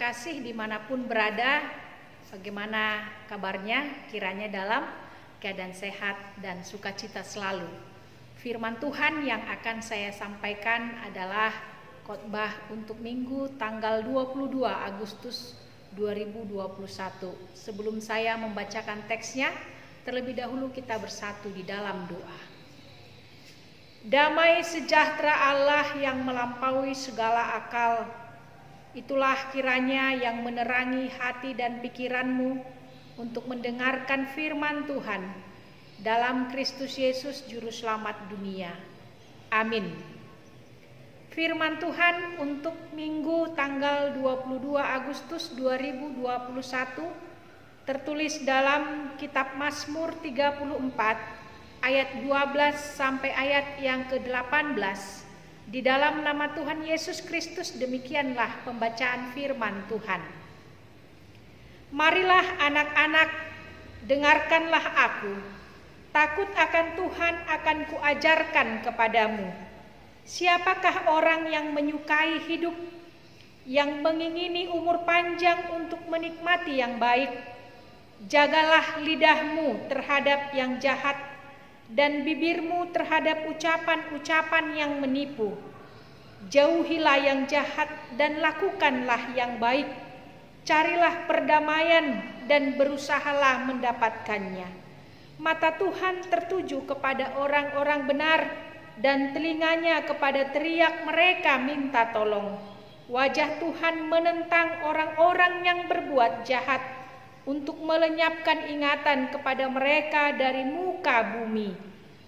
terkasih dimanapun berada, bagaimana kabarnya? Kiranya dalam keadaan sehat dan sukacita selalu. Firman Tuhan yang akan saya sampaikan adalah khotbah untuk Minggu tanggal 22 Agustus 2021. Sebelum saya membacakan teksnya, terlebih dahulu kita bersatu di dalam doa. Damai sejahtera Allah yang melampaui segala akal, itulah kiranya yang menerangi hati dan pikiranmu untuk mendengarkan firman Tuhan dalam Kristus Yesus Juru Selamat dunia. Amin. Firman Tuhan untuk Minggu tanggal 22 Agustus 2021 tertulis dalam kitab Mazmur 34 ayat 12 sampai ayat yang ke-18. Di dalam nama Tuhan Yesus Kristus demikianlah pembacaan firman Tuhan. Marilah anak-anak, dengarkanlah aku. Takut akan Tuhan akan kuajarkan kepadamu. Siapakah orang yang menyukai hidup, yang mengingini umur panjang untuk menikmati yang baik? Jagalah lidahmu terhadap yang jahat dan bibirmu terhadap ucapan-ucapan yang menipu. Jauhilah yang jahat dan lakukanlah yang baik. Carilah perdamaian dan berusahalah mendapatkannya. Mata Tuhan tertuju kepada orang-orang benar dan telinganya kepada teriak mereka minta tolong. Wajah Tuhan menentang orang-orang yang berbuat jahat untuk melenyapkan ingatan kepada mereka dari muka bumi.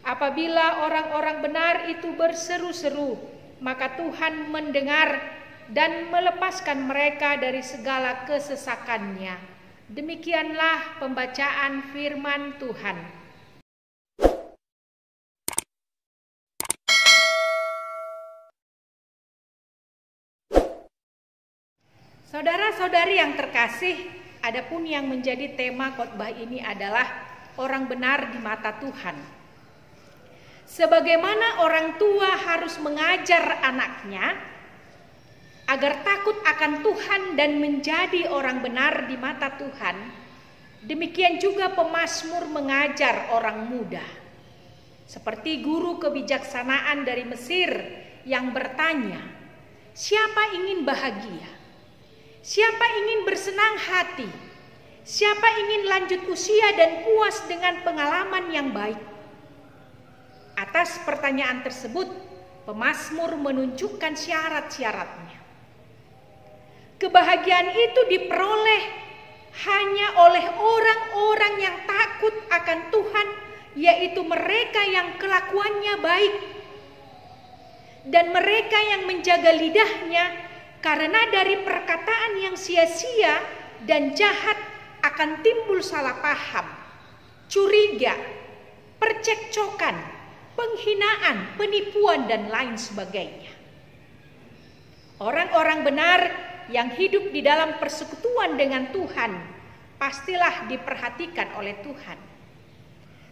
Apabila orang-orang benar itu berseru-seru, maka Tuhan mendengar dan melepaskan mereka dari segala kesesakannya. Demikianlah pembacaan firman Tuhan. Saudara-saudari yang terkasih, adapun yang menjadi tema khotbah ini adalah orang benar di mata Tuhan. Sebagaimana orang tua harus mengajar anaknya agar takut akan Tuhan dan menjadi orang benar di mata Tuhan, demikian juga pemazmur mengajar orang muda. Seperti guru kebijaksanaan dari Mesir yang bertanya, siapa ingin bahagia? Siapa ingin bersenang hati? Siapa ingin lanjut usia dan puas dengan pengalaman yang baik? Atas pertanyaan tersebut, pemazmur menunjukkan syarat-syaratnya. Kebahagiaan itu diperoleh hanya oleh orang-orang yang takut akan Tuhan, yaitu mereka yang kelakuannya baik dan mereka yang menjaga lidahnya. Karena dari perkataan yang sia-sia dan jahat akan timbul salah paham, curiga, percekcokan, penghinaan, penipuan, dan lain sebagainya. Orang-orang benar yang hidup di dalam persekutuan dengan Tuhan pastilah diperhatikan oleh Tuhan.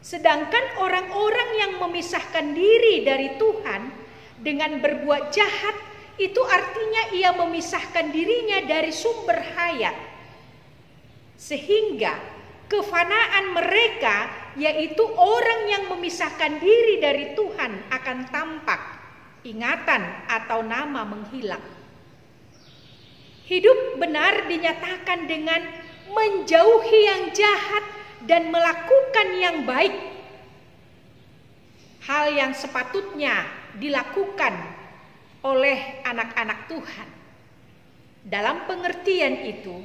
Sedangkan orang-orang yang memisahkan diri dari Tuhan dengan berbuat jahat, itu artinya ia memisahkan dirinya dari sumber hayat. Sehingga kefanaan mereka, yaitu orang yang memisahkan diri dari Tuhan, akan tampak, ingatan atau nama menghilang. Hidup benar dinyatakan dengan menjauhi yang jahat dan melakukan yang baik. Hal yang sepatutnya dilakukan oleh anak-anak Tuhan. Dalam pengertian itu,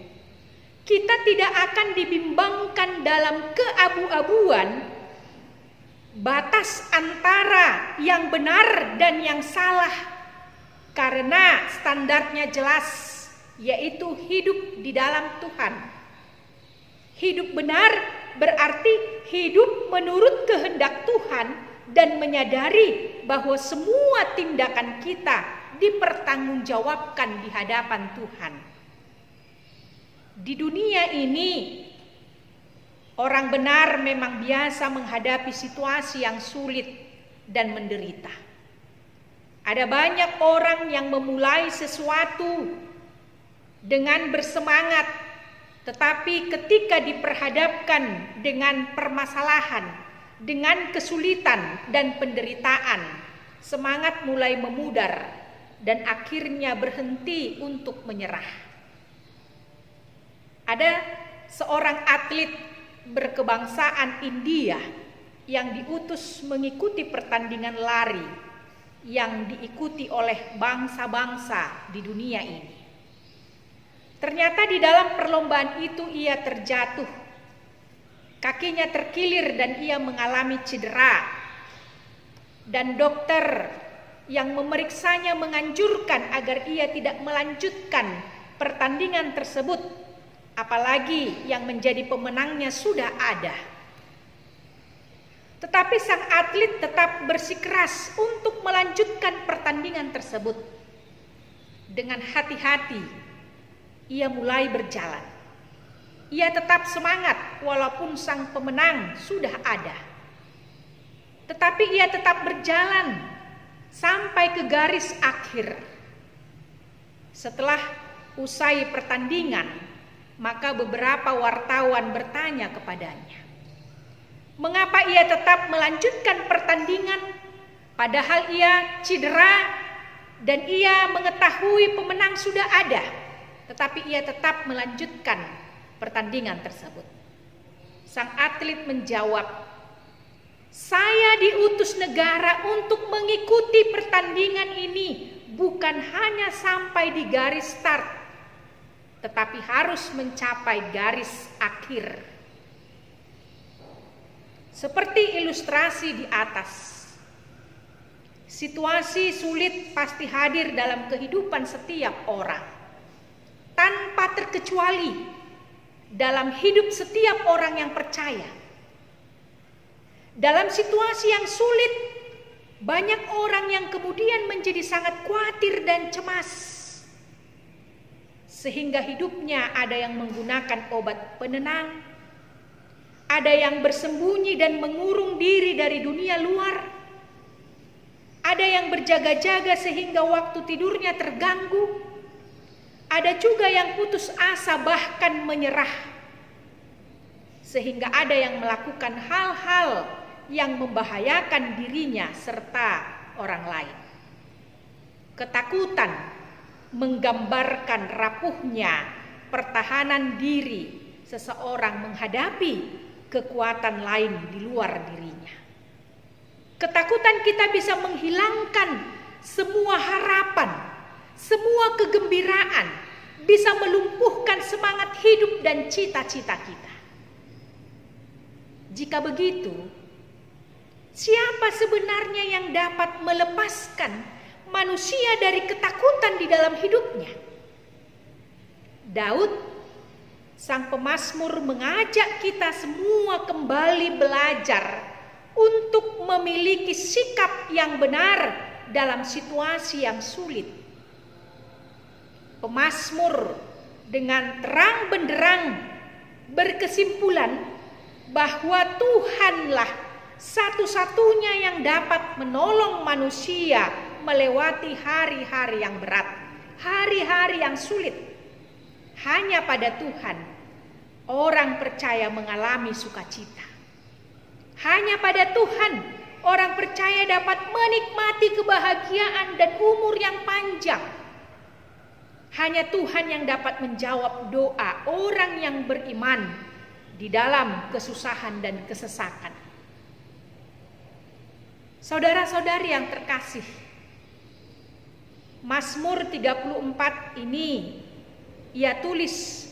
kita tidak akan dibimbangkan dalam keabu-abuan batas antara yang benar dan yang salah, karena standarnya jelas, yaitu hidup di dalam Tuhan. Hidup benar berarti hidup menurut kehendak Tuhan dan menyadari bahwa semua tindakan kita dipertanggungjawabkan di hadapan Tuhan. Di dunia ini, orang benar memang biasa menghadapi situasi yang sulit dan menderita. Ada banyak orang yang memulai sesuatu dengan bersemangat, tetapi ketika diperhadapkan dengan permasalahan, dengan kesulitan dan penderitaan, semangat mulai memudar dan akhirnya berhenti untuk menyerah. Ada seorang atlet berkebangsaan India yang diutus mengikuti pertandingan lari yang diikuti oleh bangsa-bangsa di dunia ini. Ternyata di dalam perlombaan itu ia terjatuh. Kakinya terkilir dan ia mengalami cedera. Dan dokter yang memeriksanya menganjurkan agar ia tidak melanjutkan pertandingan tersebut, apalagi yang menjadi pemenangnya sudah ada. Tetapi sang atlet tetap bersikeras untuk melanjutkan pertandingan tersebut. Dengan hati-hati ia mulai berjalan. Ia tetap semangat walaupun sang pemenang sudah ada. Tetapi ia tetap berjalan sampai ke garis akhir. Setelah usai pertandingan, maka beberapa wartawan bertanya kepadanya, mengapa ia tetap melanjutkan pertandingan padahal ia cedera dan ia mengetahui pemenang sudah ada, tetapi ia tetap melanjutkan pertandingan tersebut. Sang atlet menjawab, saya diutus negara untuk mengikuti pertandingan ini bukan hanya sampai di garis start, tetapi harus mencapai garis akhir. Seperti ilustrasi di atas, situasi sulit pasti hadir dalam kehidupan setiap orang. Tanpa terkecuali dalam hidup setiap orang yang percaya. Dalam situasi yang sulit, banyak orang yang kemudian menjadi sangat khawatir dan cemas. Sehingga hidupnya ada yang menggunakan obat penenang, ada yang bersembunyi dan mengurung diri dari dunia luar, ada yang berjaga-jaga sehingga waktu tidurnya terganggu, ada juga yang putus asa bahkan menyerah. Sehingga ada yang melakukan hal-hal yang membahayakan dirinya serta orang lain. Ketakutan menggambarkan rapuhnya pertahanan diri seseorang menghadapi kekuatan lain di luar dirinya. Ketakutan kita bisa menghilangkan semua harapan, semua kegembiraan, bisa melumpuhkan semangat hidup dan cita-cita kita. Jika begitu, siapa sebenarnya yang dapat melepaskan manusia dari ketakutan di dalam hidupnya? Daud, sang pemazmur, mengajak kita semua kembali belajar untuk memiliki sikap yang benar dalam situasi yang sulit. Pemazmur dengan terang benderang berkesimpulan bahwa Tuhanlah satu-satunya yang dapat menolong manusia melewati hari-hari yang berat, hari-hari yang sulit. Hanya pada Tuhan orang percaya mengalami sukacita. Hanya pada Tuhan orang percaya dapat menikmati kebahagiaan dan umur yang panjang. Hanya Tuhan yang dapat menjawab doa orang yang beriman di dalam kesusahan dan kesesakan. Saudara-saudari yang terkasih, Mazmur 34 ini ia tulis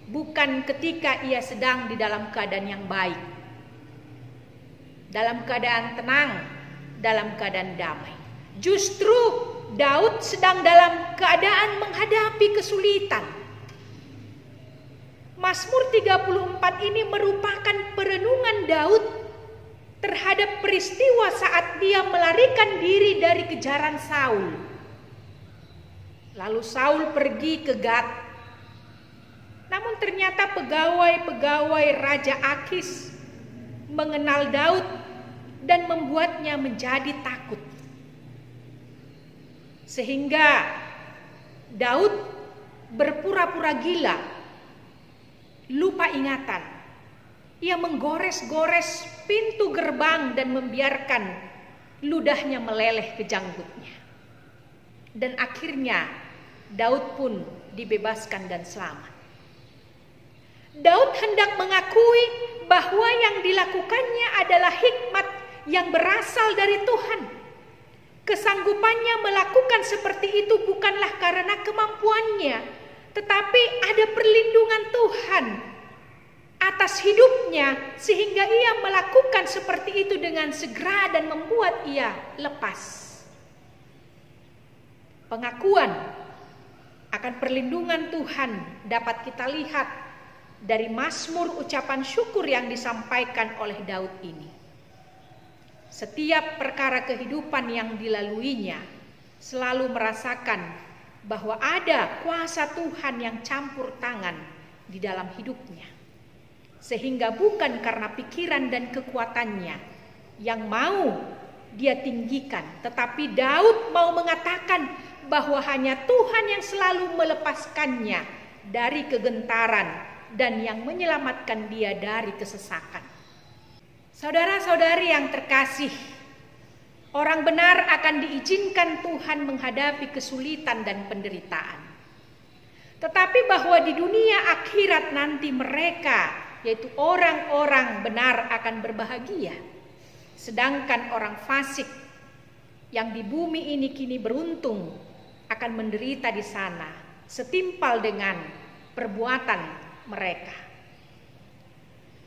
bukan ketika ia sedang di dalam keadaan yang baik, dalam keadaan tenang, dalam keadaan damai. Justru Daud sedang dalam keadaan menghadapi kesulitan. Mazmur 34 ini merupakan perenungan Daud terhadap peristiwa saat dia melarikan diri dari kejaran Saul. Lalu Saul pergi ke Gat. Namun ternyata pegawai-pegawai Raja Akis mengenal Daud dan membuatnya menjadi takut. Sehingga Daud berpura-pura gila, lupa ingatan. Ia menggores-gores pintu gerbang dan membiarkan ludahnya meleleh ke janggutnya. Dan akhirnya Daud pun dibebaskan dan selamat. Daud hendak mengakui bahwa yang dilakukannya adalah hikmat yang berasal dari Tuhan. Kesanggupannya melakukan seperti itu bukanlah karena kemampuannya, tetapi ada perlindungan Tuhan atas hidupnya sehingga ia melakukan seperti itu dengan segera dan membuat ia lepas. Pengakuan akan perlindungan Tuhan dapat kita lihat dari mazmur ucapan syukur yang disampaikan oleh Daud ini. Setiap perkara kehidupan yang dilaluinya selalu merasakan bahwa ada kuasa Tuhan yang campur tangan di dalam hidupnya. Sehingga bukan karena pikiran dan kekuatannya yang mau dia tinggikan, tetapi Daud mau mengatakan bahwa hanya Tuhan yang selalu melepaskannya dari kegentaran dan yang menyelamatkan dia dari kesesakan. Saudara-saudari yang terkasih, orang benar akan diizinkan Tuhan menghadapi kesulitan dan penderitaan. Tetapi bahwa di dunia akhirat nanti mereka, yaitu orang-orang benar, akan berbahagia. Sedangkan orang fasik yang di bumi ini kini beruntung akan menderita di sana, setimpal dengan perbuatan mereka.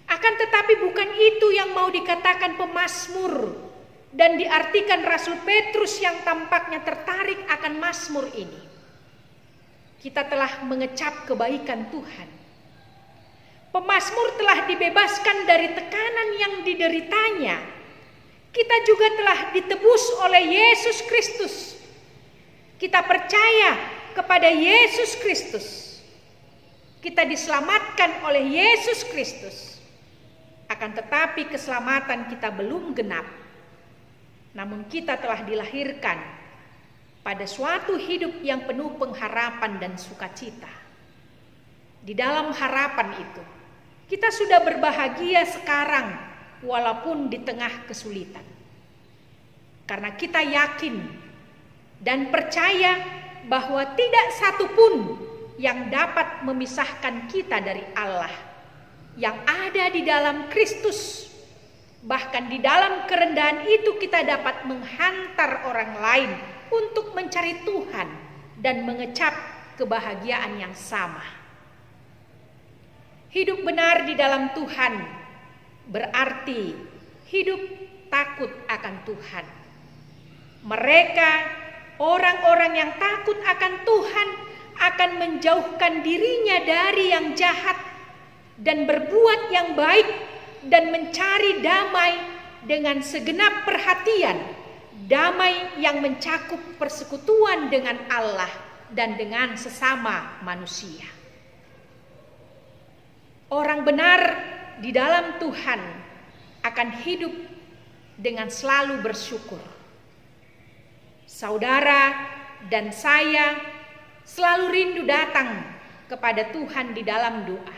Akan tetapi bukan itu yang mau dikatakan pemazmur dan diartikan Rasul Petrus yang tampaknya tertarik akan mazmur ini. Kita telah mengecap kebaikan Tuhan. Pemazmur telah dibebaskan dari tekanan yang dideritanya. Kita juga telah ditebus oleh Yesus Kristus. Kita percaya kepada Yesus Kristus. Kita diselamatkan oleh Yesus Kristus. Akan tetapi keselamatan kita belum genap. Namun kita telah dilahirkan pada suatu hidup yang penuh pengharapan dan sukacita. Di dalam harapan itu, kita sudah berbahagia sekarang walaupun di tengah kesulitan. Karena kita yakin dan percaya bahwa tidak satu pun yang dapat memisahkan kita dari Allah yang ada di dalam Kristus. Bahkan di dalam kerendahan itu kita dapat menghantar orang lain untuk mencari Tuhan dan mengecap kebahagiaan yang sama. Hidup benar di dalam Tuhan berarti hidup takut akan Tuhan. Mereka, orang-orang yang takut akan Tuhan, akan menjauhkan dirinya dari yang jahat dan berbuat yang baik dan mencari damai dengan segenap perhatian, damai yang mencakup persekutuan dengan Allah dan dengan sesama manusia. Orang benar di dalam Tuhan akan hidup dengan selalu bersyukur. Saudara dan saya selalu rindu datang kepada Tuhan di dalam doa,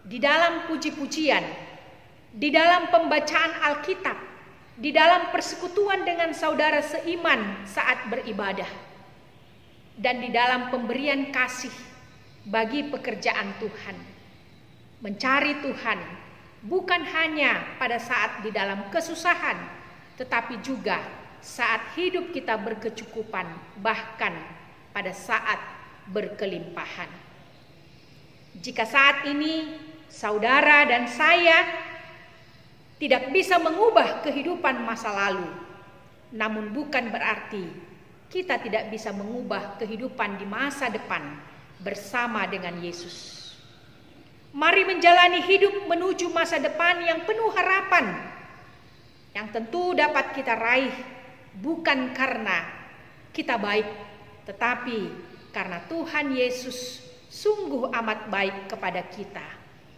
di dalam puji-pujian, di dalam pembacaan Alkitab, di dalam persekutuan dengan saudara seiman saat beribadah, dan di dalam pemberian kasih bagi pekerjaan Tuhan. Mencari Tuhan bukan hanya pada saat di dalam kesusahan, tetapi juga saat hidup kita berkecukupan, bahkan pada saat berkelimpahan. Jika saat ini saudara dan saya tidak bisa mengubah kehidupan masa lalu, namun bukan berarti kita tidak bisa mengubah kehidupan di masa depan bersama dengan Yesus. Mari menjalani hidup menuju masa depan yang penuh harapan, yang tentu dapat kita raih bukan karena kita baik, tetapi karena Tuhan Yesus sungguh amat baik kepada kita.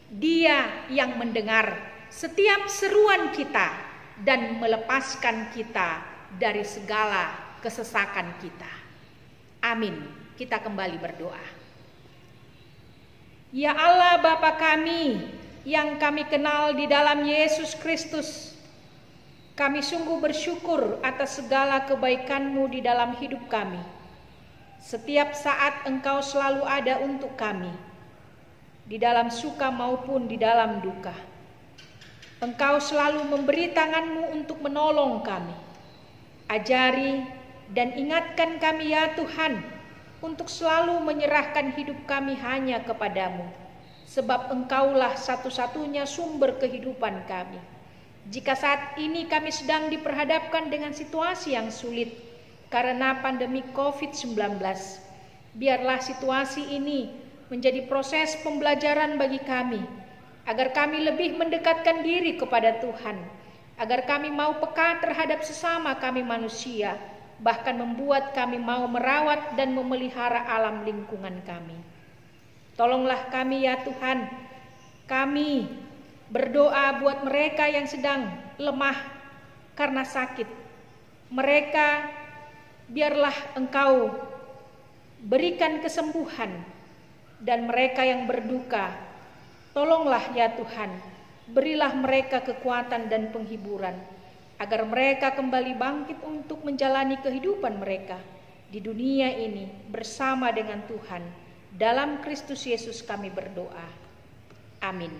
Dia yang mendengar setiap seruan kita dan melepaskan kita dari segala kesesakan kita. Amin. Kita kembali berdoa. Ya Allah Bapa kami yang kami kenal di dalam Yesus Kristus, kami sungguh bersyukur atas segala kebaikan-Mu di dalam hidup kami. Setiap saat Engkau selalu ada untuk kami, di dalam suka maupun di dalam duka. Engkau selalu memberi tangan-Mu untuk menolong kami. Ajari dan ingatkan kami ya Tuhan, untuk selalu menyerahkan hidup kami hanya kepadamu, sebab Engkaulah satu-satunya sumber kehidupan kami. Jika saat ini kami sedang diperhadapkan dengan situasi yang sulit karena pandemi COVID-19, biarlah situasi ini menjadi proses pembelajaran bagi kami, agar kami lebih mendekatkan diri kepada Tuhan, agar kami mau peka terhadap sesama kami manusia, bahkan membuat kami mau merawat dan memelihara alam lingkungan kami. Tolonglah kami ya Tuhan. Kami berdoa buat mereka yang sedang lemah karena sakit. Mereka biarlah Engkau berikan kesembuhan, dan mereka yang berduka, tolonglah ya Tuhan, berilah mereka kekuatan dan penghiburan, agar mereka kembali bangkit untuk menjalani kehidupan mereka di dunia ini bersama dengan Tuhan. Dalam Kristus Yesus kami berdoa. Amin.